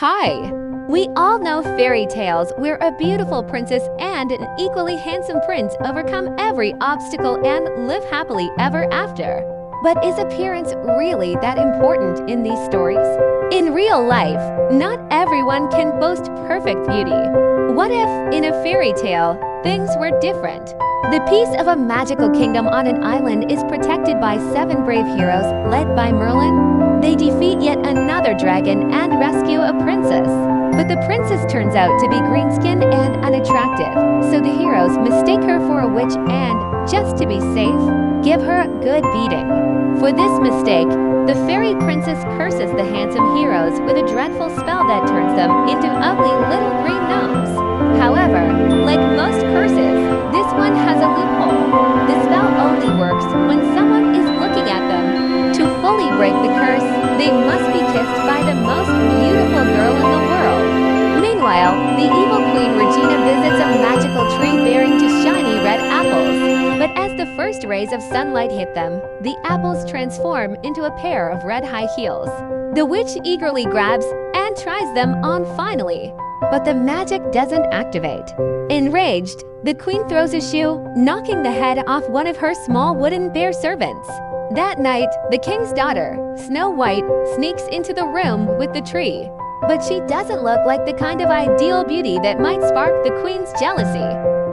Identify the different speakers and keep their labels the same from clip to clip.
Speaker 1: Hi! We all know fairy tales where a beautiful princess and an equally handsome prince overcome every obstacle and live happily ever after. But is appearance really that important in these stories? In real life, not everyone can boast perfect beauty. What if, in a fairy tale, things were different? The peace of a magical kingdom on an island is protected by 7 brave heroes led by Merlin. They defeat yet another dragon and rescue a princess. But the princess turns out to be green-skinned and unattractive, so the heroes mistake her for a witch and, just to be safe, give her a good beating. For this mistake, the fairy princess curses the handsome heroes with a dreadful spell that turns them into ugly little green gnomes. However, like most curses, this one has a loophole. The spell only works when someone is looking at them. To fully break the curse, they must be kissed by the most beautiful girl in the world. Meanwhile, the evil queen Regina visits a magical tree bearing 2 shiny red apples. But as the first rays of sunlight hit them, the apples transform into a pair of red high heels. The witch eagerly grabs and tries them on finally. But the magic doesn't activate. Enraged, the queen throws a shoe, knocking the head off one of her small wooden bear servants. That night, the king's daughter, Snow White, sneaks into the room with the tree. But she doesn't look like the kind of ideal beauty that might spark the queen's jealousy.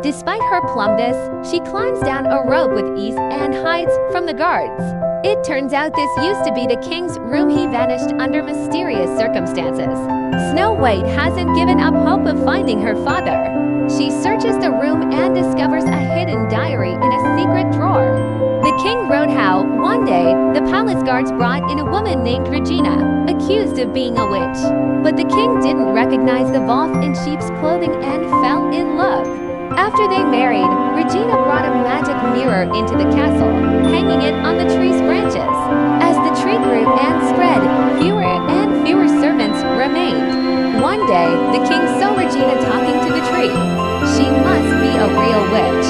Speaker 1: Despite her plumpness, she climbs down a rope with ease and hides from the guards. It turns out this used to be the king's room. He vanished under mysterious circumstances. Snow White hasn't given up hope of finding her father. She searches the room and discovers a hidden diary in a secret drawer. The king wrote how, one day, the palace guards brought in a woman named Regina, accused of being a witch. But the king didn't recognize the wolf in sheep's clothing and fell in love. After they married, Regina brought a magic mirror into the castle, hanging it on the tree's branches. As the tree grew and spread, fewer and fewer servants remained. One day, the king saw Regina talking to the tree. She must be a real witch.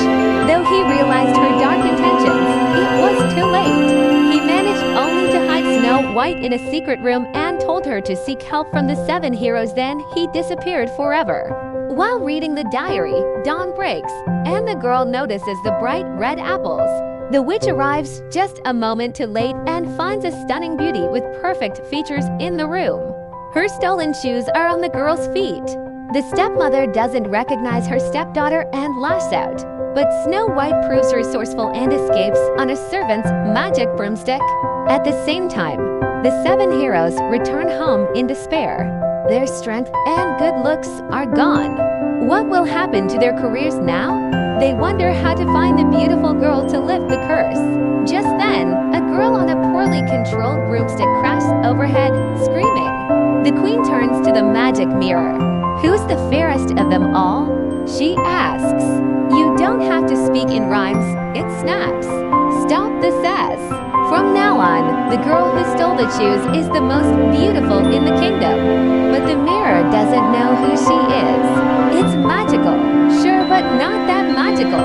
Speaker 1: Though he realized her dark intentions, it was too late. He managed only to hide Snow White in a secret room and told her to seek help from the 7 heroes. Then he disappeared forever. While reading the diary, dawn breaks, and the girl notices the bright red apples. The witch arrives just a moment too late and finds a stunning beauty with perfect features in the room. Her stolen shoes are on the girl's feet. The stepmother doesn't recognize her stepdaughter and lashes out. But Snow White proves resourceful and escapes on a servant's magic broomstick. At the same time, the 7 heroes return home in despair. Their strength and good looks are gone. What will happen to their careers now? They wonder how to find the beautiful girl to lift the curse. Just then, a girl on a poorly controlled broomstick crashes overhead, screaming. The queen turns to the magic mirror. Who's the fairest of them all? She asks. You don't have to speak in rhymes, it snaps. Stop the sass. From now on, the girl who stole the shoes is the most beautiful in the kingdom. But the mirror doesn't know who she is. It's magical, sure, but not that magical.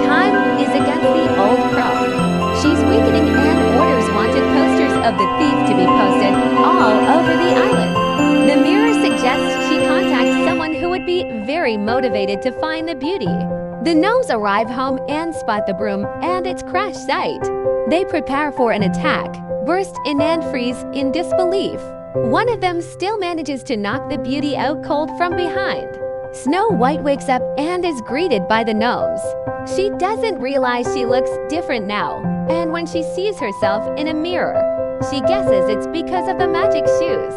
Speaker 1: Time is against the old crow. She's weakening and orders wanted posters of the thief to be posted all over the island. The mirror suggests she contacts someone who would be very motivated to find the beauty. The gnomes arrive home and spot the broom and its crash site. They prepare for an attack, burst in and freeze in disbelief. One of them still manages to knock the beauty out cold from behind. Snow White wakes up and is greeted by the gnomes. She doesn't realize she looks different now, and when she sees herself in a mirror, she guesses it's because of the magic shoes.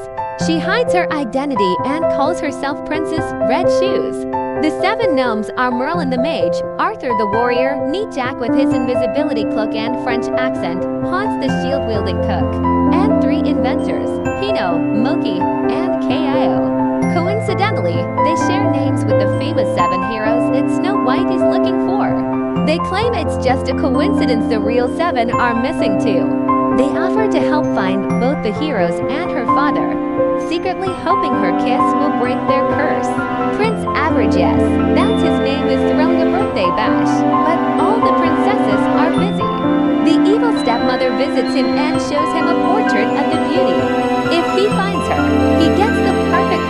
Speaker 1: She hides her identity and calls herself Princess Red Shoes. The 7 gnomes are Merlin the Mage, Arthur the Warrior, Neat Jack with his invisibility cloak and French accent, Hans the shield-wielding cook, and 3 inventors, Pino, Moki, and Kio. Coincidentally, they share names with the famous 7 heroes that Snow White is looking for. They claim it's just a coincidence the real 7 are missing too. They offer to help find both the heroes and her father, secretly hoping her kiss will break their curse. Prince Averages, that's his name, is throwing a birthday bash, but all the princesses are busy. The evil stepmother visits him and shows him a portrait of the beauty. If he finds her, he gets the perfect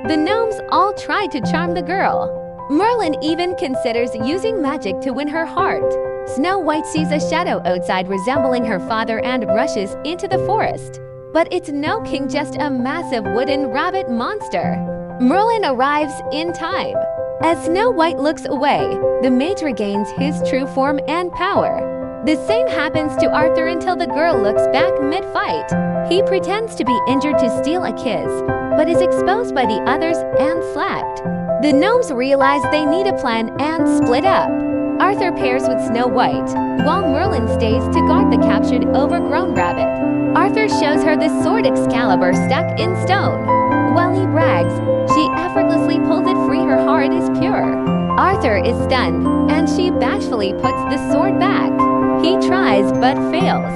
Speaker 1: The gnomes all try to charm the girl. Merlin even considers using magic to win her heart. Snow White sees a shadow outside resembling her father and rushes into the forest. But it's no king, just a massive wooden rabbit monster. Merlin arrives in time. As Snow White looks away, the mage regains his true form and power. The same happens to Arthur until the girl looks back mid-fight. He pretends to be injured to steal a kiss, but is exposed by the others and slapped. The gnomes realize they need a plan and split up. Arthur pairs with Snow White, while Merlin stays to guard the captured overgrown rabbit. Arthur shows her the sword Excalibur stuck in stone. While he brags, she effortlessly pulls it free. Her heart is pure. Arthur is stunned, and she bashfully puts the sword back. He tries but fails.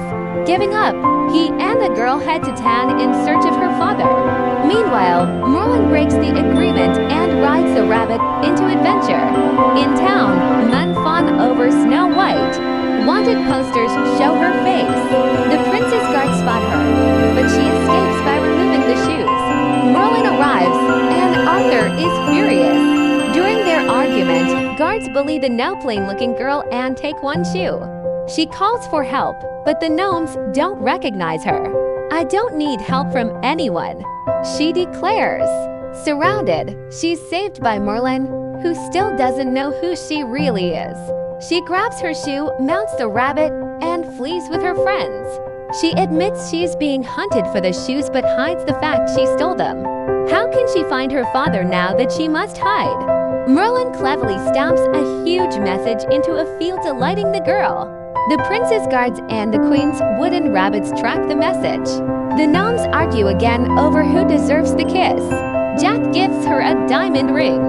Speaker 1: Giving up, he and the girl head to town in search of her father. Meanwhile, Merlin breaks the agreement and rides the rabbit into adventure. In town, men fawn over Snow White. Wanted posters show her face. The prince's guards spot her, but she escapes by removing the shoes. Merlin arrives, and Arthur is furious. During their argument, guards bully the no-plane-looking girl and take one shoe. She calls for help, but the gnomes don't recognize her. "I don't need help from anyone," she declares. Surrounded, she's saved by Merlin, who still doesn't know who she really is. She grabs her shoe, mounts the rabbit, and flees with her friends. She admits she's being hunted for the shoes but hides the fact she stole them. How can she find her father now that she must hide? Merlin cleverly stamps a huge message into a field, delighting the girl. The prince's guards and the queen's wooden rabbits track the message. The gnomes argue again over who deserves the kiss. Jack gives her a diamond ring.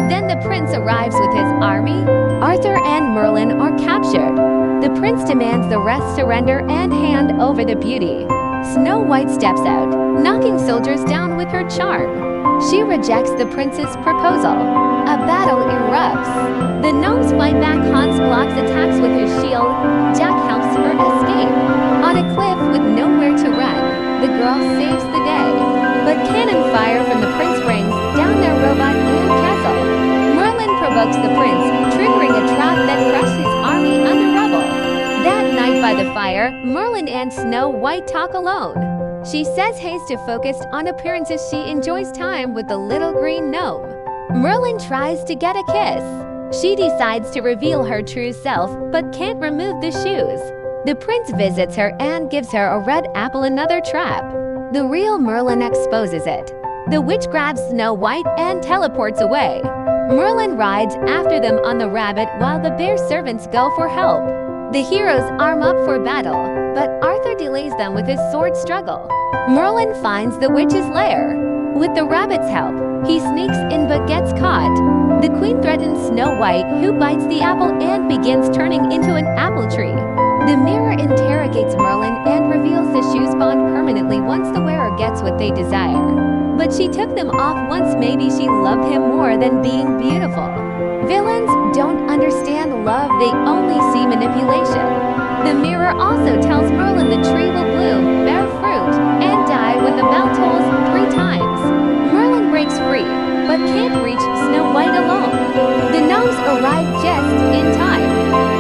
Speaker 1: Then the prince arrives with his army. Arthur and Merlin are captured. The prince demands the rest surrender and hand over the beauty. Snow White steps out, knocking soldiers down with her charm. She rejects the prince's proposal. A battle erupts. The gnomes fight back. Hans blocks attacks with his shield. Jack helps her escape. On a cliff with nowhere to run, the girl saves the day. But cannon fire from the prince brings down their robot and castle. Merlin provokes the prince, triggering a trap that crushes his army under rubble. That night by the fire, Merlin and Snow White talk alone. She says haste to focus on appearances. She enjoys time with the little green gnome. Merlin tries to get a kiss. She decides to reveal her true self, but can't remove the shoes. The prince visits her and gives her a red apple, another trap. The real Merlin exposes it. The witch grabs Snow White and teleports away. Merlin rides after them on the rabbit while the bear servants go for help. The heroes arm up for battle, but Arthur delays them with his sword struggle. Merlin finds the witch's lair. With the rabbit's help, he sneaks in but gets caught. The queen threatens Snow White, who bites the apple and begins turning into an apple tree. The mirror interrogates Merlin and reveals the shoes bond permanently once the wearer gets what they desire. But she took them off once. Maybe she loved him more than being beautiful. Villains don't understand love, they only see manipulation. The mirror also tells Merlin the tree will bloom, bear fruit, and die when the bell tolls 3 times. Merlin breaks free, but can't reach Snow White alone. The gnomes arrive just in time.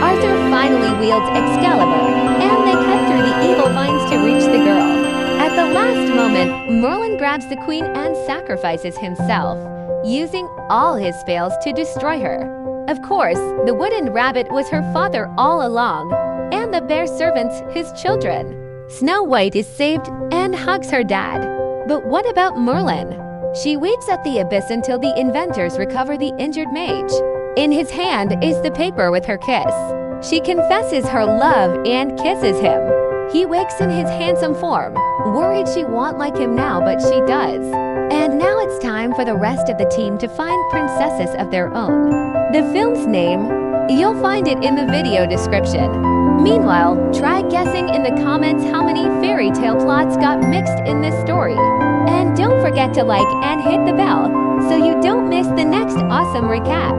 Speaker 1: Arthur finally wields Excalibur, and they cut through the evil vines to reach the girl. At the last moment, Merlin grabs the queen and sacrifices himself, using all his spells to destroy her. Of course, the wooden rabbit was her father all along, and the bear servants his children. Snow White is saved and hugs her dad. But what about Merlin? She waits at the abyss until the inventors recover the injured mage. In his hand is the paper with her kiss. She confesses her love and kisses him. He wakes in his handsome form, worried she won't like him now, but she does. And now it's time for the rest of the team to find princesses of their own. The film's name, you'll find it in the video description. Meanwhile, try guessing in the comments how many fairy tale plots got mixed in this story. And don't forget to like and hit the bell so you don't miss the next awesome recap.